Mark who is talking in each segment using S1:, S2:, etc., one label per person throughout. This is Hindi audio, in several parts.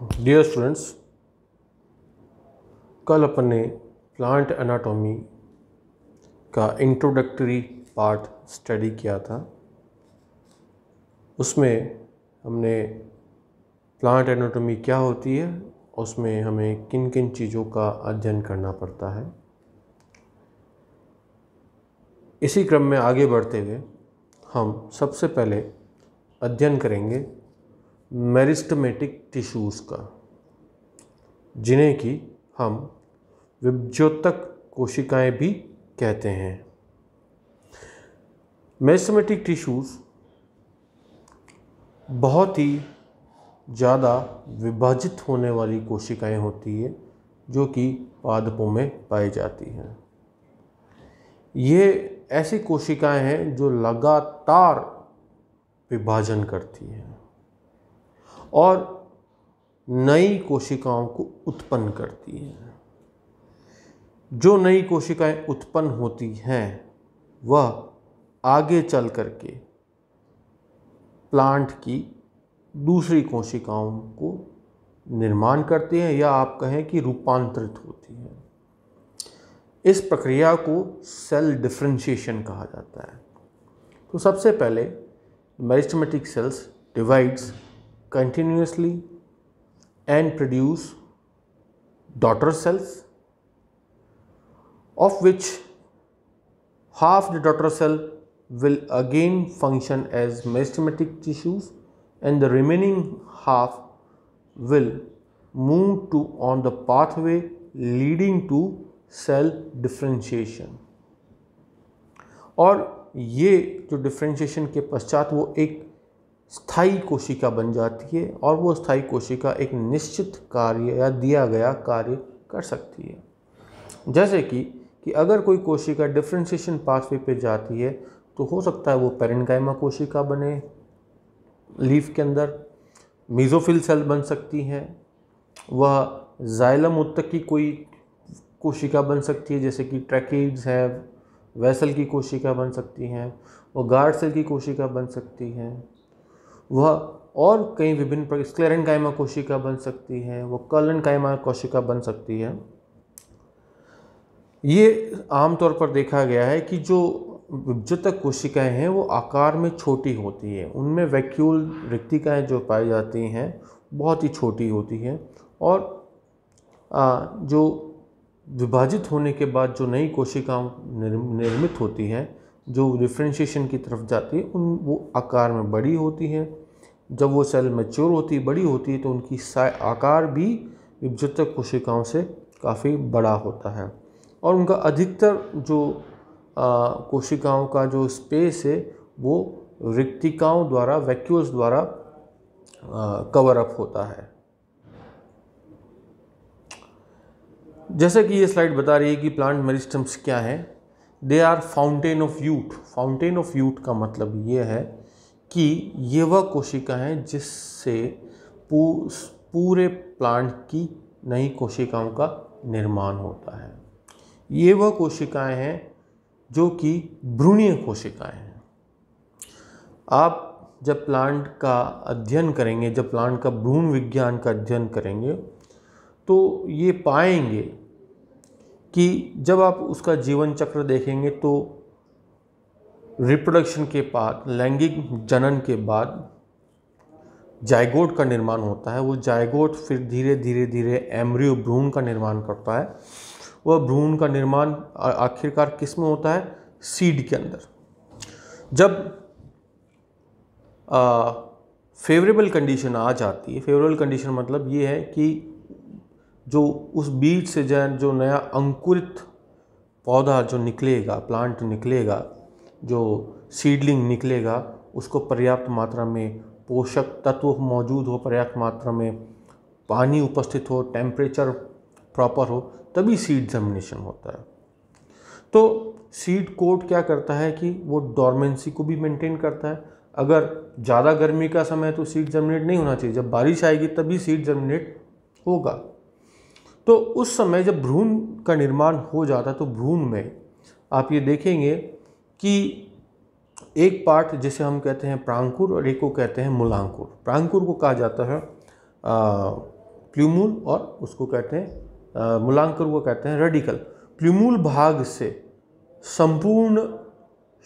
S1: डियर स्टूडेंट्स, कल अपन ने प्लांट एनाटॉमी का इंट्रोडक्टरी पार्ट स्टडी किया था। उसमें हमने प्लांट एनाटॉमी क्या होती है, उसमें हमें किन किन चीज़ों का अध्ययन करना पड़ता है। इसी क्रम में आगे बढ़ते हुए हम सबसे पहले अध्ययन करेंगे मेरिस्टेमेटिक टिश्यूज़ का, जिन्हें कि हम विभज्योतक कोशिकाएं भी कहते हैं। मेरिस्टेमेटिक टिश्यूज़ बहुत ही ज़्यादा विभाजित होने वाली कोशिकाएं होती है जो कि पादपों में पाई जाती हैं। ये ऐसी कोशिकाएं हैं जो लगातार विभाजन करती हैं और नई कोशिकाओं को उत्पन्न करती हैं। जो नई कोशिकाएं उत्पन्न होती हैं वह आगे चल करके प्लांट की दूसरी कोशिकाओं को निर्माण करती हैं, या आप कहें कि रूपांतरित होती हैं। इस प्रक्रिया को सेल डिफरेंशिएशन कहा जाता है। तो सबसे पहले meristematic cells divides continuously and produce daughter cells, of which half the daughter cell will again function as meristematic tissues and the remaining half will move to on the pathway leading to cell differentiation। और ये जो डिफरेंशिएशन के पश्चात वो एक स्थायी कोशिका बन जाती है और वो स्थायी कोशिका एक निश्चित कार्य या दिया गया कार्य कर सकती है। जैसे कि अगर कोई कोशिका डिफरेंशिएशन पाथवे पे जाती है तो हो सकता है वो पेरेन्काइमा कोशिका बने, लीफ के अंदर मेसोफिल सेल बन सकती हैं, वह जाइलम उत्तक की कोई कोशिका बन सकती है जैसे कि ट्रैकिड्स है, वेसल की कोशिका बन सकती हैं, वो गार्ड सेल की कोशिका बन सकती हैं, वह और कई विभिन्न स्क्लेरेन्काइमा कोशिका बन सकती है, वो कर्लेन्काइमा कोशिका बन सकती है। ये आमतौर पर देखा गया है कि जो विभज्योतक कोशिकाएं हैं वो आकार में छोटी होती है, उनमें वैक्यूल रिक्तिकाएं जो पाई जाती हैं बहुत ही छोटी होती हैं, और जो विभाजित होने के बाद जो नई कोशिकाएं निर्मित होती हैं जो डिफरेंशिएशन की तरफ जाती है वो आकार में बड़ी होती हैं। जब वो सेल मैच्योर होती बड़ी होती है तो उनकी आकार भी विभज्योतक कोशिकाओं से काफ़ी बड़ा होता है और उनका अधिकतर जो कोशिकाओं का जो स्पेस है वो रिक्तिकाओं द्वारा, वैक्यूल्स द्वारा कवर अप होता है। जैसे कि ये स्लाइड बता रही है कि प्लांट मेरिस्टेम्स क्या है। They are fountain of youth. Fountain of youth का मतलब ये है कि ये वह कोशिका हैं जिससे पूरे प्लांट की नई कोशिकाओं का निर्माण होता है। ये वह कोशिकाएं हैं जो कि भ्रूणीय कोशिकाएं हैं। आप जब प्लांट का अध्ययन करेंगे, जब प्लांट का भ्रूण विज्ञान का अध्ययन करेंगे तो ये पाएंगे कि जब आप उसका जीवन चक्र देखेंगे तो रिप्रोडक्शन के बाद, लैंगिक जनन के बाद जायगोट का निर्माण होता है। वो जायगोट फिर धीरे धीरे एम्ब्रियो भ्रूण का निर्माण करता है। वह भ्रूण का निर्माण आखिरकार किस में होता है? सीड के अंदर। जब फेवरेबल कंडीशन आ जाती है, फेवरेबल कंडीशन मतलब ये है कि जो उस बीज से जो नया अंकुरित पौधा जो निकलेगा, प्लांट निकलेगा, जो सीडलिंग निकलेगा, उसको पर्याप्त मात्रा में पोषक तत्व मौजूद हो, पर्याप्त मात्रा में पानी उपस्थित हो, टेम्परेचर प्रॉपर हो, तभी सीड जर्मिनेशन होता है। तो सीड कोट क्या करता है कि वो डॉर्मेंसी को भी मेंटेन करता है। अगर ज़्यादा गर्मी का समय तो सीड जर्मिनेट नहीं होना चाहिए, जब बारिश आएगी तभी सीड जर्मिनेट होगा। तो उस समय जब भ्रूण का निर्माण हो जाता है तो भ्रूण में आप ये देखेंगे कि एक पार्ट जिसे हम कहते हैं प्रांकुर और एक को कहते हैं मूलांकुर। प्रांकुर को कहा जाता है प्ल्यूमूल और उसको कहते हैं मूलांकर को कहते हैं रेडिकल। प्ल्यूमूल भाग से संपूर्ण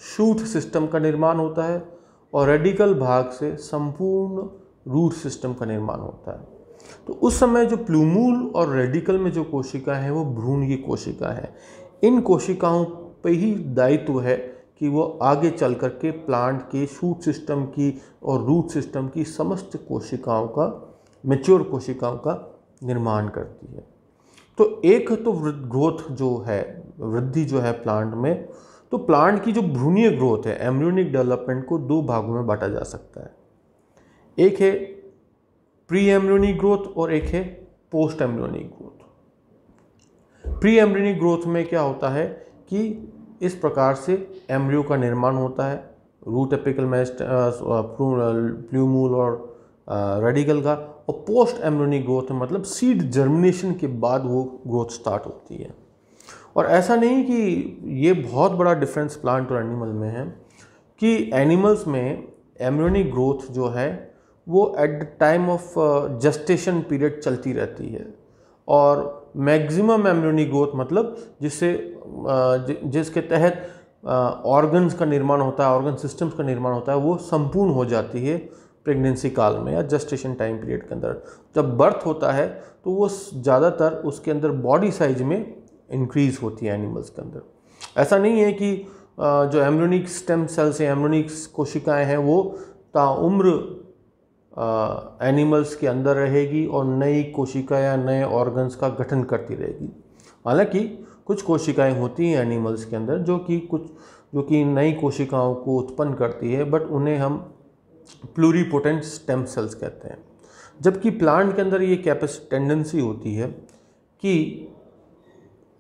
S1: शूट सिस्टम का निर्माण होता है और रेडिकल भाग से संपूर्ण रूट सिस्टम का निर्माण होता है। तो उस समय जो प्ल्यूमूल और रेडिकल में जो कोशिका है वो भ्रूण की कोशिका है। इन कोशिकाओं पे ही दायित्व है कि वो आगे चल कर के प्लांट के शूट सिस्टम की और रूट सिस्टम की समस्त कोशिकाओं का, मैच्योर कोशिकाओं का निर्माण करती है। तो एक तो ग्रोथ जो है, वृद्धि जो है प्लांट में, तो प्लांट की जो भ्रूणीय ग्रोथ है, एम्ब्रियोनिक डेवलपमेंट को दो भागों में बांटा जा सकता है। एक है प्री एम्ब्रियोनिक ग्रोथ और एक है post embryonic growth. Pre embryonic growth में क्या होता है कि इस प्रकार से एम्ब्रियो का निर्माण होता है, रूट एपिकल प्ल्यूमूल और रेडिकल का। और पोस्ट एम्ब्रियोनिक ग्रोथ मतलब सीड जर्मिनेशन के बाद वो ग्रोथ स्टार्ट होती है। और ऐसा नहीं कि ये बहुत बड़ा डिफरेंस प्लांट और एनिमल में है कि एनिमल्स में एम्ब्रियोनिक ग्रोथ जो है वो at the time of gestation period चलती रहती है, और मैक्सिमम एम्ब्रियोनिक ग्रोथ मतलब जिसके तहत ऑर्गन्स का निर्माण होता है, ऑर्गन सिस्टम्स का निर्माण होता है, वो संपूर्ण हो जाती है प्रेगनेंसी काल में या जेस्टेशन टाइम पीरियड के अंदर। जब बर्थ होता है तो वो ज़्यादातर उसके अंदर बॉडी साइज में इंक्रीज होती है एनिमल्स के अंदर। ऐसा नहीं है कि जो एम्ब्रियोनिक स्टेम सेल्स हैं, एम्ब्रियोनिक कोशिकाएं हैं, वो ताउम्र एनिमल्स के अंदर रहेगी और नई कोशिका या नए ऑर्गन्स का गठन करती रहेगी। हालांकि कुछ कोशिकाएं होती हैं एनिमल्स के अंदर जो कि नई कोशिकाओं को उत्पन्न करती है, बट उन्हें हम प्लूरीपोटेंट स्टेम सेल्स कहते हैं। जबकि प्लांट के अंदर ये टेंडेंसी होती है कि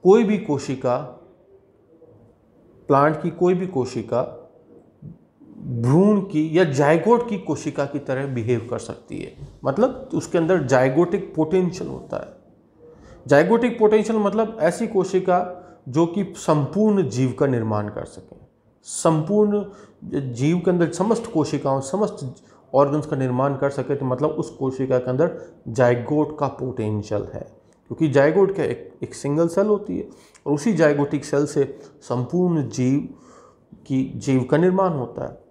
S1: कोई भी कोशिका, प्लांट की कोई भी कोशिका भ्रूण की या जायगोट की कोशिका की तरह बिहेव कर सकती है। मतलब उसके अंदर जायगोटिक पोटेंशियल होता है। जायगोटिक पोटेंशियल मतलब ऐसी कोशिका जो कि संपूर्ण जीव का निर्माण कर सके, संपूर्ण जीव के अंदर समस्त कोशिकाओं, समस्त ऑर्गन्स का निर्माण कर सके। तो मतलब उस कोशिका के अंदर जायगोट का पोटेंशियल है, क्योंकि जायगोट क्या एक सिंगल सेल होती है और उसी जायगोटिक सेल से संपूर्ण जीव का निर्माण होता है।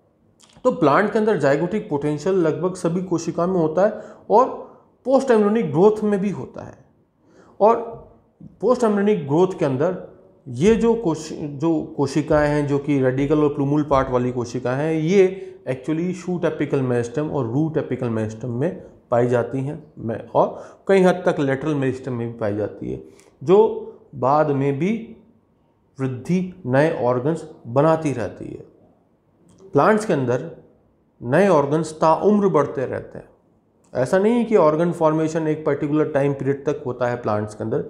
S1: तो प्लांट के अंदर जायगोटिक पोटेंशियल लगभग सभी कोशिकाओं में होता है और पोस्ट एम्ब्रियोनिक ग्रोथ में भी होता है। और पोस्ट एम्ब्रियोनिक ग्रोथ के अंदर ये जो कोशिकाएं हैं, जो कि रेडिकल और प्लूमूल पार्ट वाली कोशिकाएं हैं, ये एक्चुअली शूट एपिकल मेरिस्टेम और रूट एपिकल मेरिस्टेम में पाई जाती हैं, और कई हद तक लेटरल मेरिस्टेम में भी पाई जाती है, जो बाद में भी वृद्धि नए ऑर्गन्स बनाती रहती है। प्लांट्स के अंदर नए ऑर्गन्स ताउम्र बढ़ते रहते हैं। ऐसा नहीं कि ऑर्गन फॉर्मेशन एक पर्टिकुलर टाइम पीरियड तक होता है प्लांट्स के अंदर,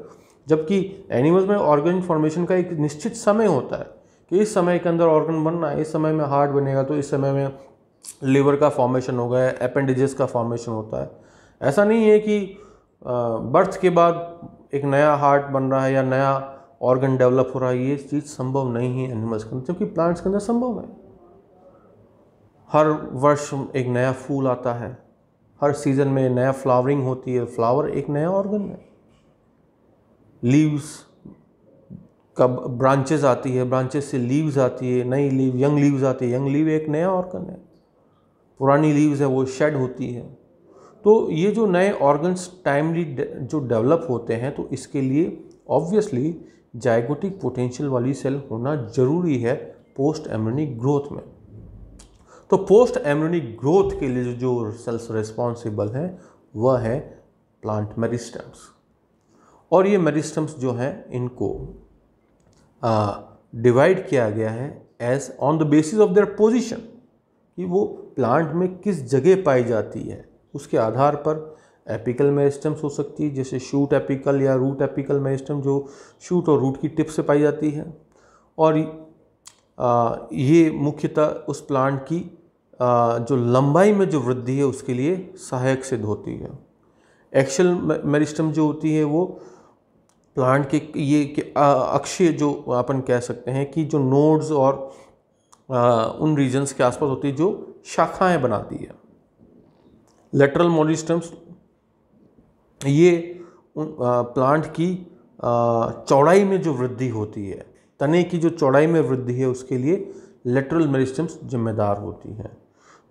S1: जबकि एनिमल्स में ऑर्गन फॉर्मेशन का एक निश्चित समय होता है कि इस समय के अंदर ऑर्गन बनना है, इस समय में हार्ट बनेगा, तो इस समय में लिवर का फॉर्मेशन होगा, एपेंडिजेस का फॉर्मेशन होता है। ऐसा नहीं है कि बर्थ के बाद एक नया हार्ट बन रहा है या नया ऑर्गन डेवलप हो रहा है। ये चीज़ संभव नहीं है एनिमल्स के अंदर, जबकि प्लांट्स के अंदर संभव है। हर वर्ष एक नया फूल आता है, हर सीजन में नया फ्लावरिंग होती है। फ्लावर एक नया ऑर्गन है। लीव्स का ब्रांचेस आती है, ब्रांचेस से लीव्स आती है, नई लीव, यंग लीव्स आती है। यंग लीव एक नया ऑर्गन है। पुरानी लीव्स है वो शेड होती है। तो ये जो नए ऑर्गन्स टाइमली जो डेवलप होते हैं, तो इसके लिए ऑब्वियसली जायगोटिक पोटेंशियल वाली सेल होना जरूरी है पोस्ट एम्ब्रियोनिक ग्रोथ में। तो पोस्ट एम्ब्रियोनिक ग्रोथ के लिए जो सेल्स रिस्पॉन्सिबल हैं वह है प्लांट मेरिस्टेम्स। और ये मेरिस्टेम्स जो हैं इनको डिवाइड किया गया है as on the basis of their position, कि वो प्लांट में किस जगह पाई जाती है उसके आधार पर एपिकल मेरिस्टेम्स हो सकती है, जैसे शूट एपिकल या रूट एपिकल मेरिस्टेम जो शूट और रूट की टिप से पाई जाती है। और ये मुख्यतः उस प्लांट की जो लंबाई में जो वृद्धि है उसके लिए सहायक सिद्ध होती है। एक्सियल मेरिस्टेम जो होती है वो प्लांट के अक्षीय जो अपन कह सकते हैं कि जो नोड्स और उन रीजन्स के आसपास होती है जो शाखाएं बनाती है। लेटरल मेरिस्टेम्स ये प्लांट की चौड़ाई में जो वृद्धि होती है, तने की जो चौड़ाई में वृद्धि है, उसके लिए लेटरल मेरिस्टम्स जिम्मेदार होती हैं।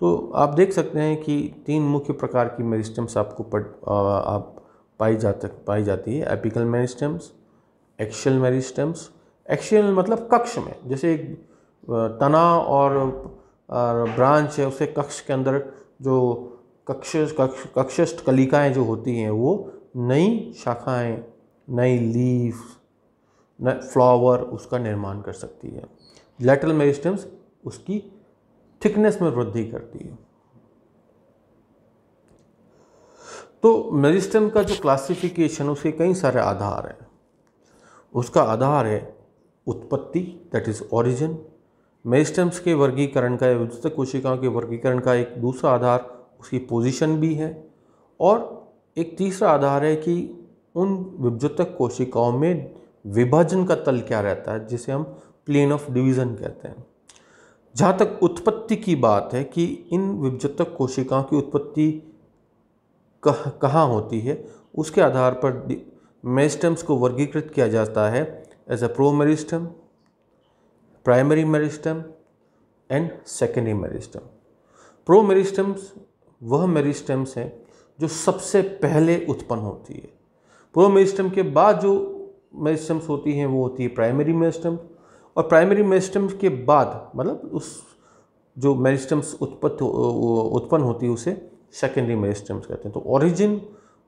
S1: तो आप देख सकते हैं कि 3 मुख्य प्रकार की मेरिस्टम्स आपको आप पाई जाती है। Apical meristems, axial meristems. Axial मतलब कक्ष में, जैसे एक तना और ब्रांच है, उसके कक्ष के अंदर जो कक्षस्थ कलिकाएँ जो होती हैं, वो नई शाखाएँ, नई लीफ, नए फ्लावर उसका निर्माण कर सकती है। लैटरल मेरिस्टम्स उसकी थिकनेस में वृद्धि करती है। तो मेरिस्टम का जो क्लासिफिकेशन, उसके कई सारे आधार हैं। उसका आधार है उत्पत्ति, दैट इज ओरिजिन। मेरिस्टम्स के वर्गीकरण का, विद्युत कोशिकाओं के वर्गीकरण का एक दूसरा आधार उसकी पोजीशन भी है, और एक तीसरा आधार है कि उन विभज्योतक कोशिकाओं में विभाजन का तल क्या रहता है, जिसे हम प्लेन ऑफ डिवीजन कहते हैं। जहाँ तक उत्पत्ति की बात है कि इन विभज्योतक कोशिकाओं की उत्पत्ति कहाँ होती है, उसके आधार पर मेरिस्टम्स को वर्गीकृत किया जाता है as a promeristem, primary meristem and secondary meristem. Promeristems वह मेरिस्टम्स हैं जो सबसे पहले उत्पन्न होती है। प्रोमेरिस्टम के बाद जो मेरिस्टम्स होती हैं वो होती है प्राइमरी मेरिस्टम, और प्राइमरी मेरिस्टम के बाद मतलब उस जो मेरिस्टम्स उत्पन्न होती है उसे सेकेंडरी मेरिस्टम्स कहते हैं। तो ओरिजिन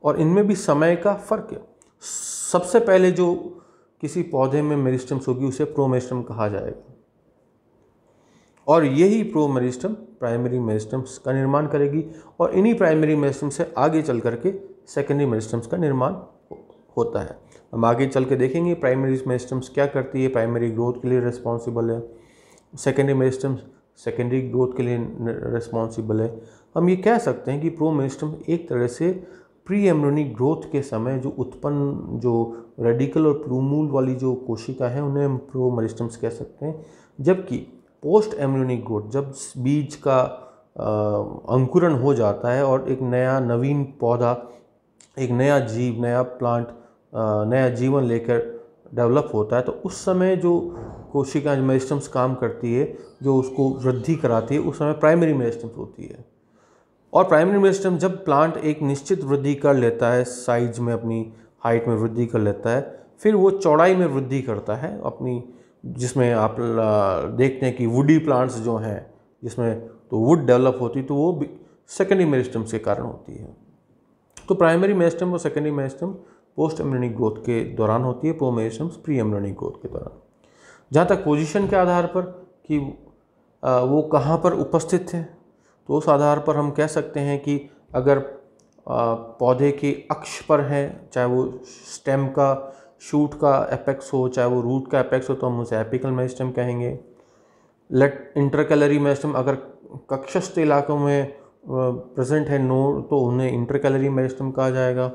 S1: और इनमें भी समय का फर्क है। सबसे पहले जो किसी पौधे में मेरिस्टम्स होगी उसे प्रोमेरिस्टम कहा जाएगा, और यही प्रोमेरिस्टम प्राइमरी मेरिस्टम्स का निर्माण करेगी, और इन्हीं प्राइमरी मेरिस्टम से आगे चल करके सेकेंडरी मेरिस्टम्स का निर्माण होता है। हम आगे चल के देखेंगे प्राइमरी मेरिस्टम्स क्या करती है, प्राइमरी ग्रोथ के लिए रिस्पॉन्सिबल है, सेकेंडरी मेरिस्टम्स सेकेंडरी ग्रोथ के लिए रिस्पॉन्सिबल है। हम ये कह सकते हैं कि प्रोमेरिस्टम एक तरह से प्री एम्ब्रियोनिक ग्रोथ के समय जो उत्पन्न जो रेडिकल और प्लूमूल वाली जो कोशिका है उन्हें हम प्रोमेरिस्टम्स कह सकते हैं, जबकि पोस्ट एम्ब्रियोनिक ग्रोथ, जब बीज का अंकुरण हो जाता है और एक नया नवीन पौधा, एक नया जीव, नया प्लांट नया जीवन लेकर डेवलप होता है, तो उस समय जो कोशिका मेरिस्टम्स काम करती है, जो उसको वृद्धि कराती है, उस समय प्राइमरी मेरिस्टम्स होती है। और प्राइमरी मेरिस्टम जब प्लांट एक निश्चित वृद्धि कर लेता है, साइज में अपनी हाइट में वृद्धि कर लेता है, फिर वो चौड़ाई में वृद्धि करता है अपनी, जिसमें आप देखते हैं कि वुडी प्लांट्स जो हैं जिसमें तो वुड डेवलप होती, तो वो सेकेंडरी मेरिस्टम्स के कारण होती है। तो प्राइमरी मेरिस्टम और secondary meristem post embryonic growth के दौरान होती है, प्रोमेरिस्टम्स प्री एम्ब्रियोनिक ग्रोथ के दौरान। जहाँ तक पोजीशन के आधार पर कि वो कहाँ पर उपस्थित है, तो उस आधार पर हम कह सकते हैं कि अगर पौधे के अक्ष पर है, चाहे वो स्टेम का शूट का एपेक्स हो, चाहे वो रूट का एपेक्स हो, तो हम उसे एपिकल मेरिस्टम कहेंगे। इंटरकैलरी मेरिस्टम अगर कक्षस्थ इलाकों में प्रेजेंट है नोड, तो उन्हें इंटरकैलरी मेरिस्टम कहा जाएगा।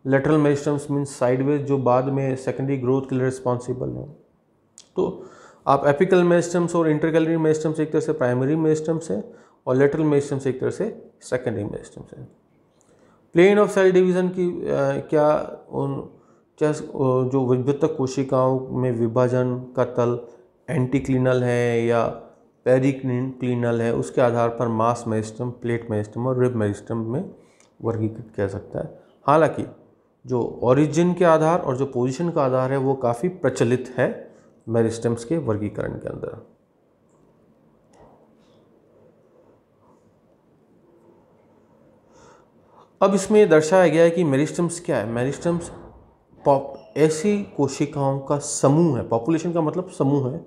S1: लेटरल मेरिस्टम्स मीन्स साइडवेज, जो बाद में सेकेंडरी ग्रोथ के लिए रिस्पॉन्सिबल है। तो आप एपिकल मेरिस्टम्स और इंटरकैलरी मेरिस्टम्स एक तरह से प्राइमरी मेरिस्टम्स है, और लेटरल मेरिस्टम्स एक तरह से सेकेंडरी मेरिस्टम्स है। प्लेन ऑफ सेल डिवीज़न की जो विभज्योतक कोशिकाओं में विभाजन का तल एंटीक्लिनल है या पेरिक्लिनल है, उसके आधार पर मास मेरिस्टम, प्लेट मेरिस्टम और रिब मेरिस्टम में वर्गीकृत किया सकता है। हालांकि जो ओरिजिन के आधार और जो पोजीशन का आधार है वो काफ़ी प्रचलित है मेरिस्टम्स के वर्गीकरण के अंदर। अब इसमें दर्शाया गया है कि मेरिस्टम्स क्या है। मेरिस्टम्स ऐसी कोशिकाओं का समूह है, पॉपुलेशन का मतलब समूह है,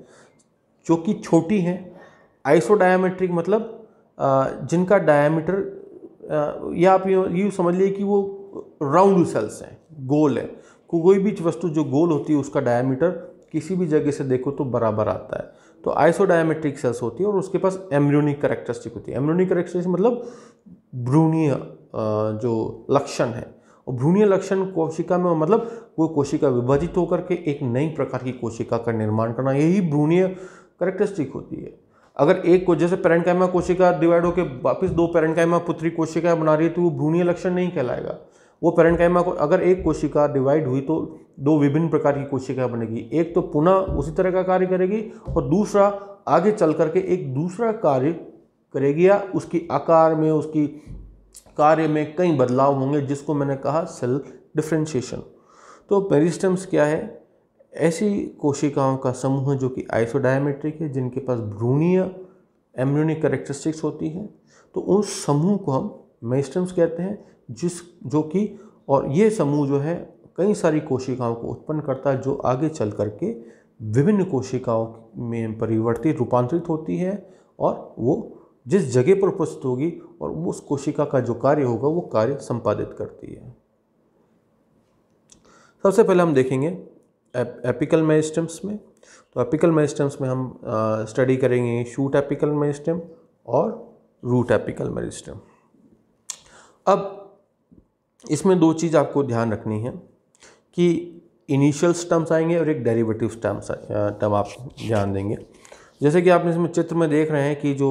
S1: जो कि छोटी हैं, आइसोडायमेट्रिक मतलब जिनका डायमीटर या आप यूँ समझ लीजिए कि वो राउंड सेल्स हैं, गोल है। कोई भी वस्तु जो गोल होती है उसका डायमीटर किसी भी जगह से देखो तो बराबर आता है, तो आइसोडायमेट्रिक सेल्स होती है, और उसके पास एम्ब्रियोनिक कैरेक्टरिस्टिक होती है। एम्ब्रियोनिक कैरेक्टरिस्टिक मतलब भ्रूणीय जो लक्षण है, और भ्रूणीय लक्षण कोशिका में मतलब वो कोशिका विभाजित होकर के एक नई प्रकार की कोशिका का निर्माण करना, यही भ्रूणीय कैरेक्टरिस्टिक होती है। अगर एक को जैसे पेरेन्काइमा कोशिका डिवाइड होकर वापस 2 पेरेन्काइमा पुत्री कोशिका बना रही है, तो वो भ्रूणीय लक्षण नहीं कहलाएगा, वो पैरेन्काइमा को अगर एक कोशिका डिवाइड हुई तो दो विभिन्न प्रकार की कोशिका बनेगी, एक तो पुनः उसी तरह का कार्य करेगी और दूसरा आगे चल करके एक दूसरा कार्य करेगी या उसकी आकार में, उसकी कार्य में कई बदलाव होंगे, जिसको मैंने कहा सेल डिफरेंशिएशन। तो मेरिस्टेम्स क्या है? ऐसी कोशिकाओं का समूह है जो कि आइसोडायमेट्रिक है, जिनके पास भ्रूणीय एम्ब्रियोनिक कैरेक्टरिस्टिक्स होती हैं। तो उस समूह को हम मेरिस्टेम्स कहते हैं, जो कि और ये समूह जो है कई सारी कोशिकाओं को उत्पन्न करता है, जो आगे चल करके विभिन्न कोशिकाओं में परिवर्तित रूपांतरित होती है और वो जिस जगह पर उपस्थित होगी और उस कोशिका का जो कार्य होगा वो कार्य संपादित करती है। सबसे पहले हम देखेंगे एपिकल मेरिस्टेम्स में। तो एपिकल मेरिस्टेम्स में हम स्टडी करेंगे शूट एपिकल मेरिस्टेम और रूट एपिकल मेरिस्टेम। अब इसमें दो चीज़ आपको ध्यान रखनी है कि इनिशियल स्टम्स आएंगे और एक डेरिवेटिव टर्म आप ध्यान देंगे। जैसे कि आपने इसमें चित्र में देख रहे हैं कि जो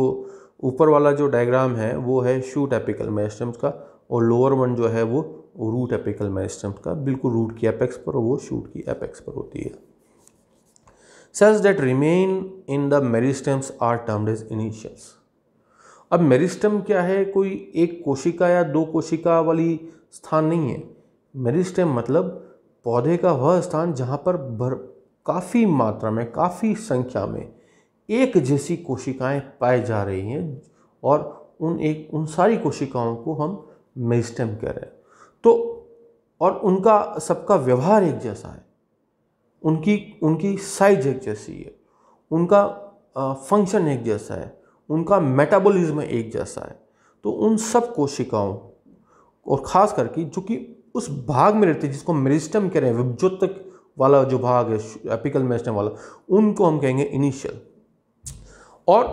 S1: ऊपर वाला जो डायग्राम है वो है शूट एपिकल मेरिस्टेम्स का और लोअर वन जो है वो रूट एपिकल मेरिस्टेम्स का, बिल्कुल रूट की एपेक्स पर और वो शूट की एपेक्स पर होती है। Cells that remain in the meristems are termed as initials. अब मेरिस्टेम क्या है? कोई एक कोशिका या दो कोशिका वाली स्थान नहीं है। मेरिस्टेम मतलब पौधे का वह स्थान जहाँ पर काफ़ी मात्रा में, काफ़ी संख्या में एक जैसी कोशिकाएं पाई जा रही हैं और उन सारी कोशिकाओं को हम मेरिस्टेम कह रहे हैं। तो और उनका सबका व्यवहार एक जैसा है, उनकी साइज एक जैसी है, उनका फंक्शन एक जैसा है, उनका मेटाबॉलिज्म एक जैसा है। तो उन सब कोशिकाओं और ख़ास करके जो कि उस भाग में रहती है जिसको मेरिस्टेम कह रहे हैं, विभज्योतक वाला जो भाग है एपिकल मेरिस्टेम वाला, उनको हम कहेंगे इनिशियल। और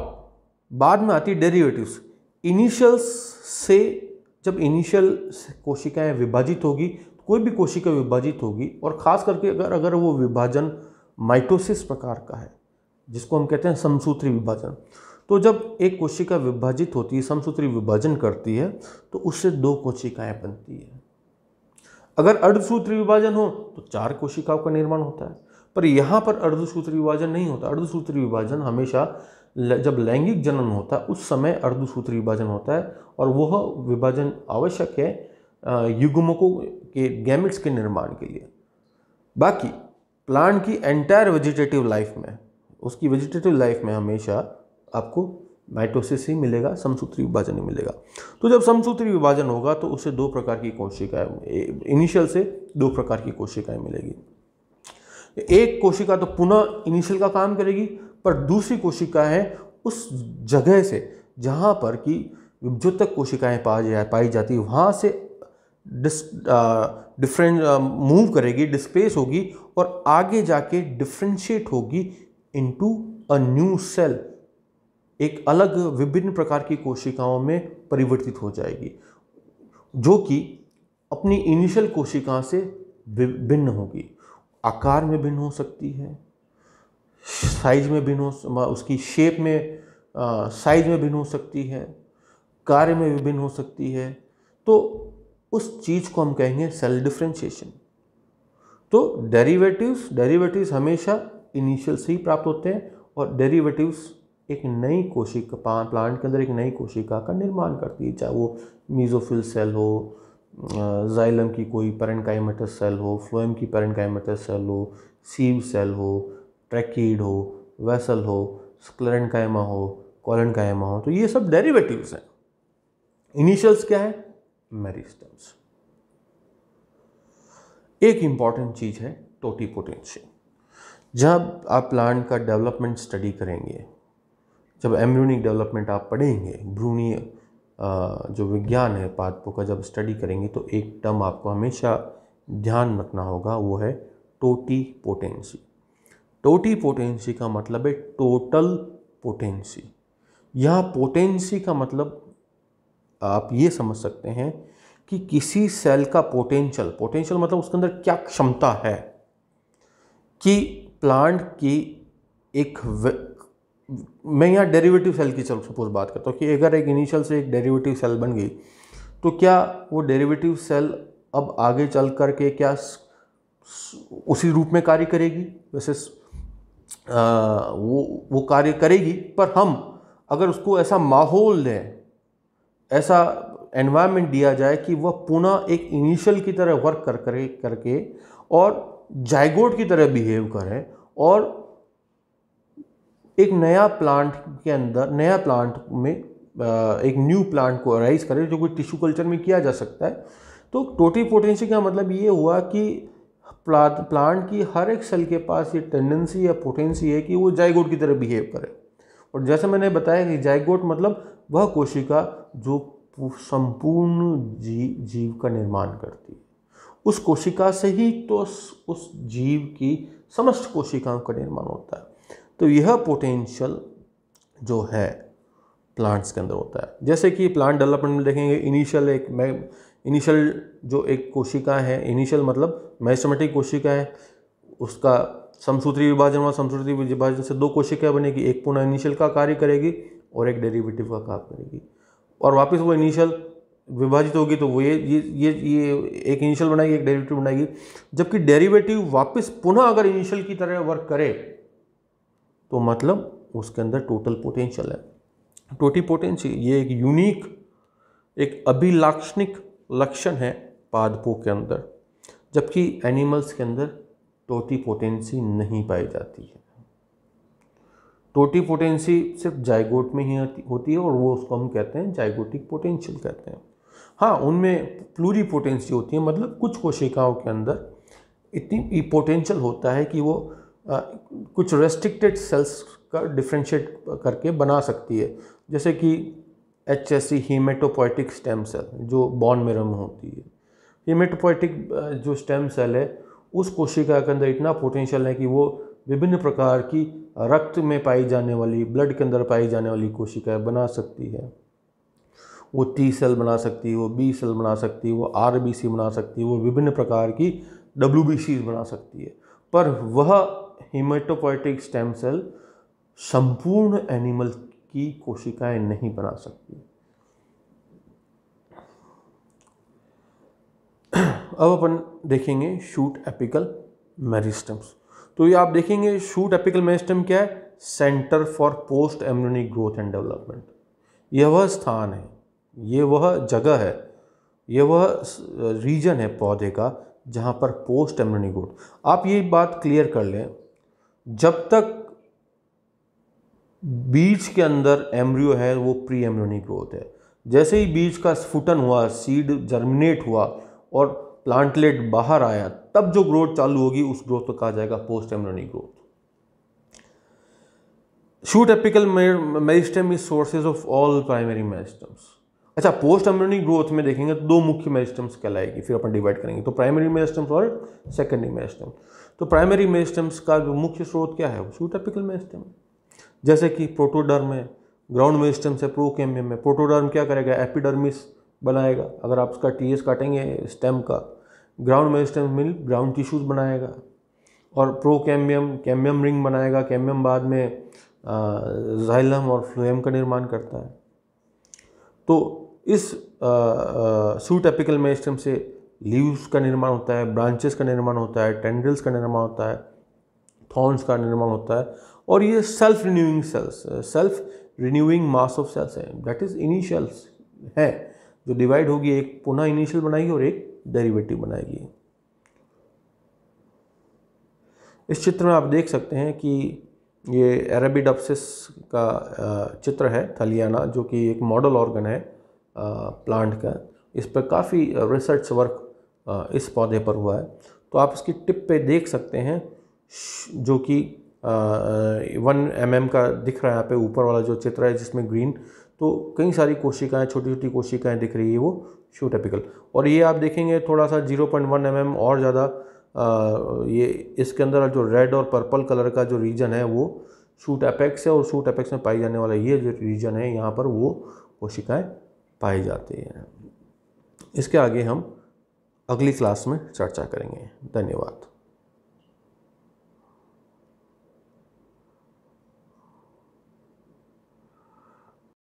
S1: बाद में आती है डेरिवेटिव्स। इनिशियल्स से जब इनिशियल कोशिकाएं विभाजित होगी, कोई भी कोशिका विभाजित होगी और ख़ास करके अगर वो विभाजन माइटोसिस प्रकार का है, जिसको हम कहते हैं समसूत्री विभाजन, तो जब एक कोशिका विभाजित होती है, समसूत्री विभाजन करती है, तो उससे दो कोशिकाएं बनती है। अगर अर्धसूत्री विभाजन हो तो चार कोशिकाओं का निर्माण होता है, पर यहाँ पर अर्धसूत्री विभाजन नहीं होता। अर्धसूत्री विभाजन हमेशा जब लैंगिक जनन होता है उस समय अर्धसूत्री विभाजन होता है और वह विभाजन आवश्यक है युग्मकों के गैमेट्स के निर्माण के लिए। बाकी प्लांट की एंटायर वेजिटेटिव लाइफ में, उसकी वेजिटेटिव लाइफ में हमेशा आपको माइटोसिस ही मिलेगा, समसूत्री विभाजन ही मिलेगा। तो जब समसूत्री विभाजन होगा तो उससे दो प्रकार की कोशिकाएं, इनिशियल से दो प्रकार की कोशिकाएं मिलेगी। एक कोशिका तो पुनः इनिशियल का काम करेगी, पर दूसरी कोशिका है उस जगह से जहाँ पर कि विभज्योतक कोशिकाएं पाई जाती है, वहाँ से डिफरेंट मूव करेगी, डिस्प्लेस होगी और आगे जाके डिफ्रेंशिएट होगी इनटू अ न्यू सेल, एक अलग विभिन्न प्रकार की कोशिकाओं में परिवर्तित हो जाएगी, जो कि अपनी इनिशियल कोशिका से भिन्न होगी। आकार में भिन्न हो सकती है, साइज में भिन्न हो, उसकी शेप में साइज में भिन्न हो सकती है, कार्य में भी भिन्न हो सकती है। तो उस चीज़ को हम कहेंगे सेल डिफरेंशिएशन। तो डेरिवेटिव्स हमेशा इनिशियल से ही प्राप्त होते हैं और डेरिवेटिव्स एक नई कोशिका, प्लांट के अंदर एक नई कोशिका का निर्माण करती है, चाहे वो मीजोफिल सेल हो, जाइलम की कोई पैरेन्काइमेटस सेल हो, फ्लोएम की पैरेन्काइमेटस सेल हो, सीव सेल हो, ट्रैकीड हो, वेसल हो, स्क्लेरेन्काइमा हो, कोलेन्काइमा हो। तो ये सब डेरिवेटिव्स हैं। इनिशियल्स क्या है? मेरिस्टेम्स। एक इंपॉर्टेंट चीज़ है टोटीपोटेंसी। जब आप प्लांट का डेवलपमेंट स्टडी करेंगे, जब एम्ब्रियोनिक डेवलपमेंट आप पढ़ेंगे, भ्रूणीय जो विज्ञान है पादपों का जब स्टडी करेंगे, तो एक टर्म आपको हमेशा ध्यान रखना होगा, वो है टोटीपोटेंसी। टोटीपोटेंसी का मतलब है टोटल पोटेंसी। यहाँ पोटेंसी का मतलब आप ये समझ सकते हैं कि किसी सेल का पोटेंशियल मतलब उसके अंदर क्या क्षमता है कि प्लांट की एक मैं यहाँ डेरिवेटिव सेल की सपोज बात करता हूँ कि अगर एक इनिशियल से एक डेरिवेटिव सेल बन गई, तो क्या वो डेरिवेटिव सेल अब आगे चल कर के क्या उसी रूप में कार्य करेगी, वैसे वो कार्य करेगी, पर हम अगर उसको ऐसा माहौल दें, ऐसा एनवायरनमेंट दिया जाए कि वह पुनः एक इनिशियल की तरह वर्क करके और जाइगोट की तरह बिहेव करे और एक नया प्लांट के अंदर, नया प्लांट में एक न्यू प्लांट को अराइज करे, जो कोई टिश्यू कल्चर में किया जा सकता है। तो टोटीपोटेंसी का मतलब ये हुआ कि प्लांट की हर एक सेल के पास ये टेंडेंसी या पोटेंसी है कि वो जाइगोट की तरह बिहेव करे। और जैसे मैंने बताया कि जाइगोट मतलब वह कोशिका जो संपूर्ण जीव का निर्माण करती है। उस कोशिका से ही तो उस जीव की समस्त कोशिकाओं का निर्माण होता है। तो यह पोटेंशियल जो है प्लांट्स के अंदर होता है। जैसे कि प्लांट डेवलपमेंट में देखेंगे, इनिशियल जो एक कोशिका है, इनिशियल मतलब मेरिस्टेमेटिक कोशिका है, उसका समसूत्री विभाजन हुआ, समसूत्री विभाजन से 2 कोशिकाएं बनेगी, एक पुनः इनिशियल का कार्य करेगी और एक डेरिवेटिव का कार्य करेगी, और वापस वो इनिशियल विभाजित होगी तो वो ये एक इनिशियल बनाएगी, एक डेरिवेटिव बनाएगी। जबकि डेरिवेटिव वापस पुनः अगर इनिशियल की तरह वर्क करे तो मतलब उसके अंदर टोटल पोटेंशियल है। टोटीपोटेंसी ये एक यूनिक, एक अभिलाक्षणिक लक्षण है पादपों के अंदर, जबकि एनिमल्स के अंदर टोटीपोटेंसी नहीं पाई जाती है। टोटीपोटेंसी सिर्फ जाइगोट में ही होती है और वो उसको हम कहते हैं जाइगोटिक पोटेंशियल कहते हैं। हाँ, उनमें प्लूरीपोटेंसी होती है, मतलब कुछ कोशिकाओं के अंदर इतनी पोटेंशियल होता है कि वो कुछ रेस्ट्रिक्टेड सेल्स का डिफ्रेंशिएट करके बना सकती है। जैसे कि HSC हीमेटोपोइटिक स्टेम सेल जो बोन मैरो में होती है। हीमेटोपोइटिक जो स्टेम सेल है उस कोशिका के अंदर इतना पोटेंशियल है कि वो विभिन्न प्रकार की रक्त में पाई जाने वाली, ब्लड के अंदर पाई जाने वाली कोशिकाएं बना सकती है। वो T सेल बना सकती है, वो B सेल बना सकती है, वो RBC बना सकती है, वो विभिन्न प्रकार की WBC बना सकती है। पर वह हीमेटोपोइटिक स्टेम सेल संपूर्ण एनिमल की कोशिकाएं नहीं बना सकती। अब अपन देखेंगे शूट एपिकल मेरिस्टम्स। तो ये आप देखेंगे शूट एपिकल मेरिस्टम क्या है? Centre for post embryonic growth and development. यह वह स्थान है, ये वह जगह है, यह वह रीजन है पौधे का जहाँ पर पोस्ट एम्ब्रियोनिक ग्रोथ। आप ये बात क्लियर कर लें, जब तक बीज के अंदर एम्ब्रियो है वो प्री एम्ब्रियोनिक ग्रोथ है। जैसे ही बीज का स्फुटन हुआ, सीड जर्मिनेट हुआ और प्लांटलेट बाहर आया, तब जो ग्रोथ चालू होगी उस ग्रोथ को कहा जाएगा post embryonic growth. Shoot apical meristem is sources of all primary meristems. अच्छा, पोस्ट एम्ब्रियोनिक ग्रोथ में देखेंगे तो 2 मुख्य मेरिस्टम्स कहलाएगी, फिर अपन डिवाइड करेंगे। तो प्राइमरी मेरिस्टम्स और सेकेंडरी मेरिस्टम। तो प्राइमरी मेरिस्टम्स का जो मुख्य स्रोत क्या है? Shoot apical meristem. जैसे कि प्रोटोडर्म है, ग्राउंड मेरिस्टम है, प्रोकैम्बियम है। प्रोटोडर्म क्या करेगा? एपिडर्मिस बनाएगा। अगर आप उसका TS काटेंगे स्टेम का, ग्राउंड मेरिस्टम मिल ग्राउंड टिश्यूज बनाएगा। और प्रोकैम्बियम कैम्बियम रिंग बनाएगा। कैम्बियम बाद में जाइलम और फ्लोएम का निर्माण करता है। तो इस शूट एपिकल मेरिस्टम से लीव्स का निर्माण होता है, ब्रांचेस का निर्माण होता है, टेंड्रिल्स का निर्माण होता है, थॉर्न्स का निर्माण होता है। और ये self renewing cells, self renewing mass of cells है, दैट इज इनिशियल्स है, जो डिवाइड होगी, एक पुनः इनिशियल बनाएगी और एक डेरिवेटिव बनाएगी। इस चित्र में आप देख सकते हैं कि ये अरेबिडोप्सिस का चित्र है, थलियाना, जो कि एक मॉडल ऑर्गन है प्लांट का। इस पर काफ़ी रिसर्च वर्क इस पौधे पर हुआ है। तो आप इसकी टिप पे देख सकते हैं, जो कि 1 mm का दिख रहा है यहाँ पे ऊपर वाला जो चित्र है जिसमें ग्रीन, तो कई सारी कोशिकाएं, छोटी छोटी कोशिकाएं दिख रही है, वो शूट एपिकल। और ये आप देखेंगे थोड़ा सा 0.1 mm और ज़्यादा ये इसके अंदर जो रेड और पर्पल कलर का जो रीजन है वो शूट एपेक्स है। और शूट एपेक्स में पाई जाने वाला ये जो रीजन है, यहाँ पर वो कोशिकाएं पाई जाती हैं। इसके आगे हम अगली क्लास में चर्चा करेंगे। धन्यवाद।